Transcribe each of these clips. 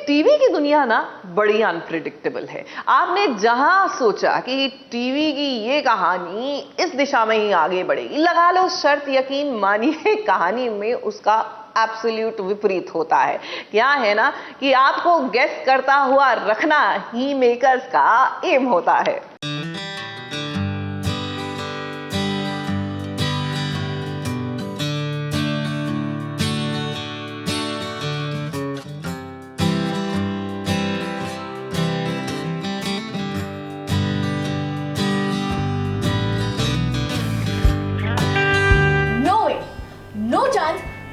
TV की दुनिया ना बड़ी अनप्रिडिक्टेबल है। आपने जहां सोचा कि टीवी की ये कहानी इस दिशा में ही आगे बढ़ेगी, लगा लो शर्त, यकीन मानिए कहानी में उसका एब्सोल्यूट विपरीत होता है। क्या है ना कि आपको गेस करता हुआ रखना ही मेकर्स का एम होता है।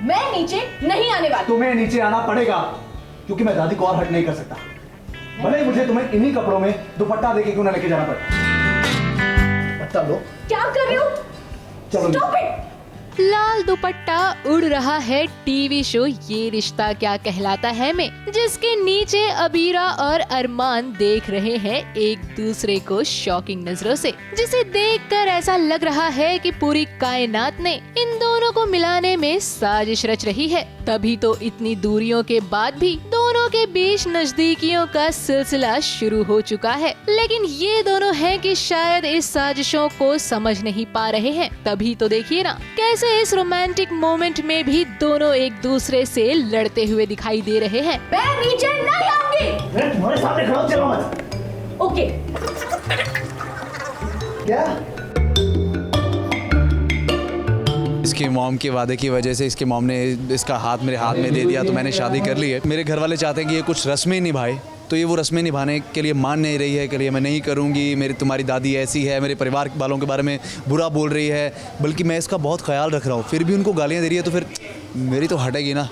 मैं नीचे नहीं आने वाली। तुम्हें नीचे आना पड़ेगा क्योंकि मैं दादी को और हर्ट नहीं कर सकता, भले ही मुझे तुम्हें इन्हीं कपड़ों में दुपट्टा देके क्यों ना लेके जाना पड़े। पट्टा लो। क्या कर रहे हो? चलो। Stop it! लाल दुपट्टा उड़ रहा है टीवी शो ये रिश्ता क्या कहलाता है में, जिसके नीचे अबीरा और अरमान देख रहे हैं एक दूसरे को शॉकिंग नजरों से, जिसे देखकर ऐसा लग रहा है कि पूरी कायनात ने इन दोनों को मिलाने में साजिश रच रही है। तभी तो इतनी दूरियों के बाद भी दोनों के बीच नजदीकियों का सिलसिला शुरू हो चुका है। लेकिन ये दोनों हैं कि शायद इस साजिशों को समझ नहीं पा रहे हैं। तभी तो देखिए ना कैसे इस रोमांटिक मोमेंट में भी दोनों एक दूसरे से लड़ते हुए दिखाई दे रहे हैं। मैं नीचे नहीं आऊंगी। मैं तुम्हारे सामने खड़ा हूं, चलो मत। ओके। क्या? इसके मॉम के वादे की वजह से इसके मॉम ने इसका हाथ मेरे हाथ में दे दिया तो मैंने शादी कर ली है। मेरे घर वाले चाहते हैं कि ये कुछ रस्में निभाए, तो ये वो रस्में निभाने के लिए मान नहीं रही है, के लिए मैं नहीं करूँगी, मेरी तुम्हारी दादी ऐसी है, मेरे परिवार वालों के बारे में बुरा बोल रही है, बल्कि मैं इसका बहुत ख्याल रख रहा हूँ, फिर भी उनको गालियाँ दे रही है, तो फिर मेरी तो हटेगी ना,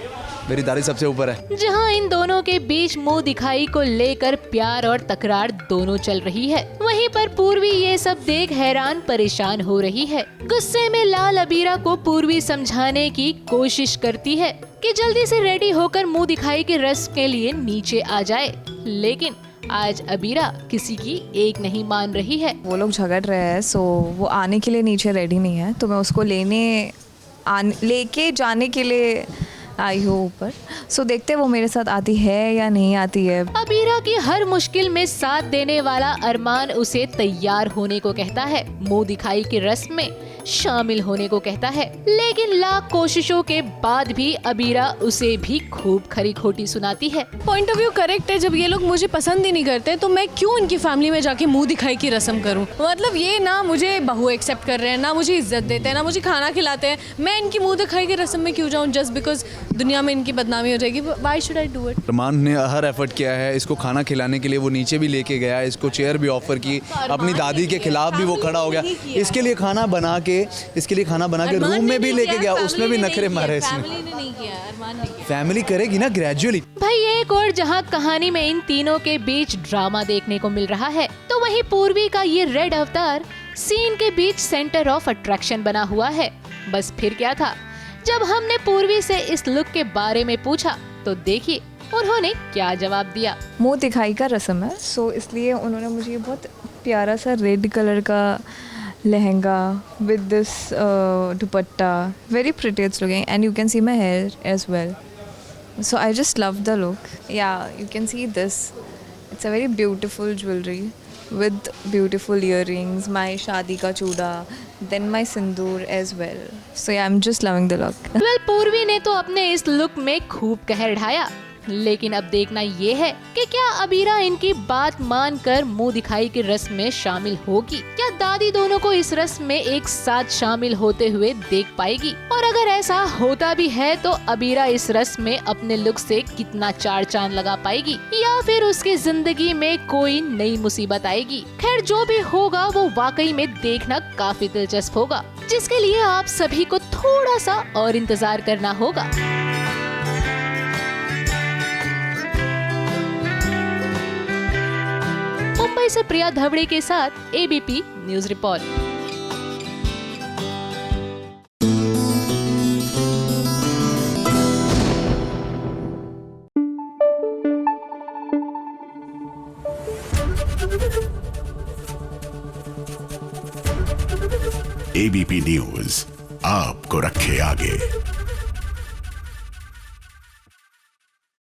मेरी दादी सबसे ऊपर है। जहां इन दोनों के बीच मुंह दिखाई को लेकर प्यार और तकरार दोनों चल रही है, वहीं पर पूर्वी ये सब देख हैरान परेशान हो रही है। गुस्से में लाल अबीरा को पूर्वी समझाने की कोशिश करती है कि जल्दी से रेडी होकर मुंह दिखाई की रस्म के लिए नीचे आ जाए, लेकिन आज अबीरा किसी की एक नहीं मान रही है। वो लोग झगड़ रहे हैं, सो वो आने के लिए नीचे रेडी नहीं है, तो मैं उसको लेके जाने के लिए आई हूँ ऊपर। सो देखते वो मेरे साथ आती है या नहीं आती है। अबीरा की हर मुश्किल में साथ देने वाला अरमान उसे तैयार होने को कहता है, मुंह दिखाई की रस्म में शामिल होने को कहता है, लेकिन लाख कोशिशों के बाद भी अबीरा उसे भी खूब खरी खोटी सुनाती है। पॉइंट ऑफ व्यू करेक्ट है, जब ये लोग मुझे पसंद ही नहीं करते तो मैं क्यों इनकी फैमिली में जाके मुंह दिखाई की रस्म करूं। मतलब ये ना मुझे बहू एक्सेप्ट कर रहे हैं, ना मुझे इज्जत देते हैं, ना मुझे खाना खिलाते हैं, मैं इनकी मुंह दिखाई की रस्म में क्यों जाऊं जस्ट बिकॉज दुनिया में इनकी बदनामी हो जाएगी। Why should I do it. Armaan ने हर एफर्ट किया है, इसको खाना खिलाने के लिए वो नीचे भी लेके गया, इसको चेयर भी ऑफर की, अपनी दादी के खिलाफ भी वो खड़ा हो गया, इसके लिए खाना बना के रूम में भी लेके गया, उसमें भी नखरे मारे इसने। फैमिली करेगी ना ग्रेजुअली। भाई एक और जहां कहानी में इन तीनों के बीच ड्रामा देखने को मिल रहा है, तो वहीं पूर्वी का ये रेड अवतार सीन के बीच सेंटर ऑफ अट्रैक्शन बना हुआ है। बस फिर क्या था, जब हमने पूर्वी से इस लुक के बारे में पूछा तो देखिए उन्होंने क्या जवाब दिया। मुंह दिखाई का रस्म है, सो इसलिए उन्होंने मुझे बहुत प्यारा सा रेड कलर का lehenga with this dupatta, very pretty it's looking, and you can see my hair as well, so I just love the look. या you can see this, it's a very beautiful jewellery with beautiful earrings, my शादी का चूड़ा, then my Sindoor as well. So yeah, I'm just loving the look. Well, पूर्वी ने तो अपने इस look में खूब कहर ढाया, लेकिन अब देखना ये है कि क्या अबीरा इनकी बात मानकर मुंह दिखाई की रस्म में शामिल होगी, क्या दादी दोनों को इस रस्म में एक साथ शामिल होते हुए देख पाएगी, और अगर ऐसा होता भी है तो अबीरा इस रस्म में अपने लुक से कितना चार चांद लगा पाएगी, या फिर उसकी जिंदगी में कोई नई मुसीबत आएगी। खैर जो भी होगा वो वाकई में देखना काफी दिलचस्प होगा, जिसके लिए आप सभी को थोड़ा सा और इंतजार करना होगा। मुंबई से प्रिया धवड़े के साथ ABP news report. ABP news आपको रखे आगे।